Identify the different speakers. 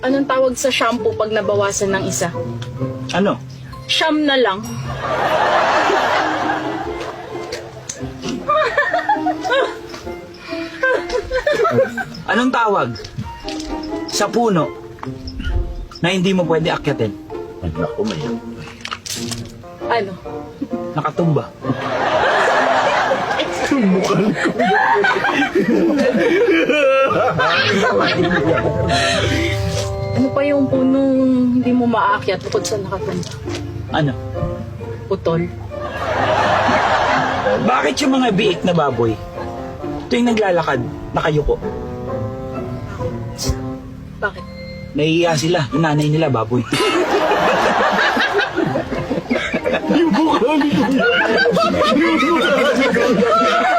Speaker 1: Anong tawag sa shampoo pag nabawasan ng isa?
Speaker 2: Ano?
Speaker 1: Siyam na lang.
Speaker 2: Anong tawag sa puno na hindi mo pwede akyatin?
Speaker 3: Ay, naku, may
Speaker 1: Ano?
Speaker 2: Nakatumba.
Speaker 1: Ano pa yung punong hindi mo maakyat bukod sa nakatumba?
Speaker 2: Ano?
Speaker 1: Putol.
Speaker 2: Bakit yung mga biik na baboy tuwing naglalakad, nakayuko?
Speaker 1: Bakit?
Speaker 2: Nahihiya sila. Yung nanay nila, baboy.
Speaker 3: Yung mukha ni Kuya. Yung mukha ni Kuya.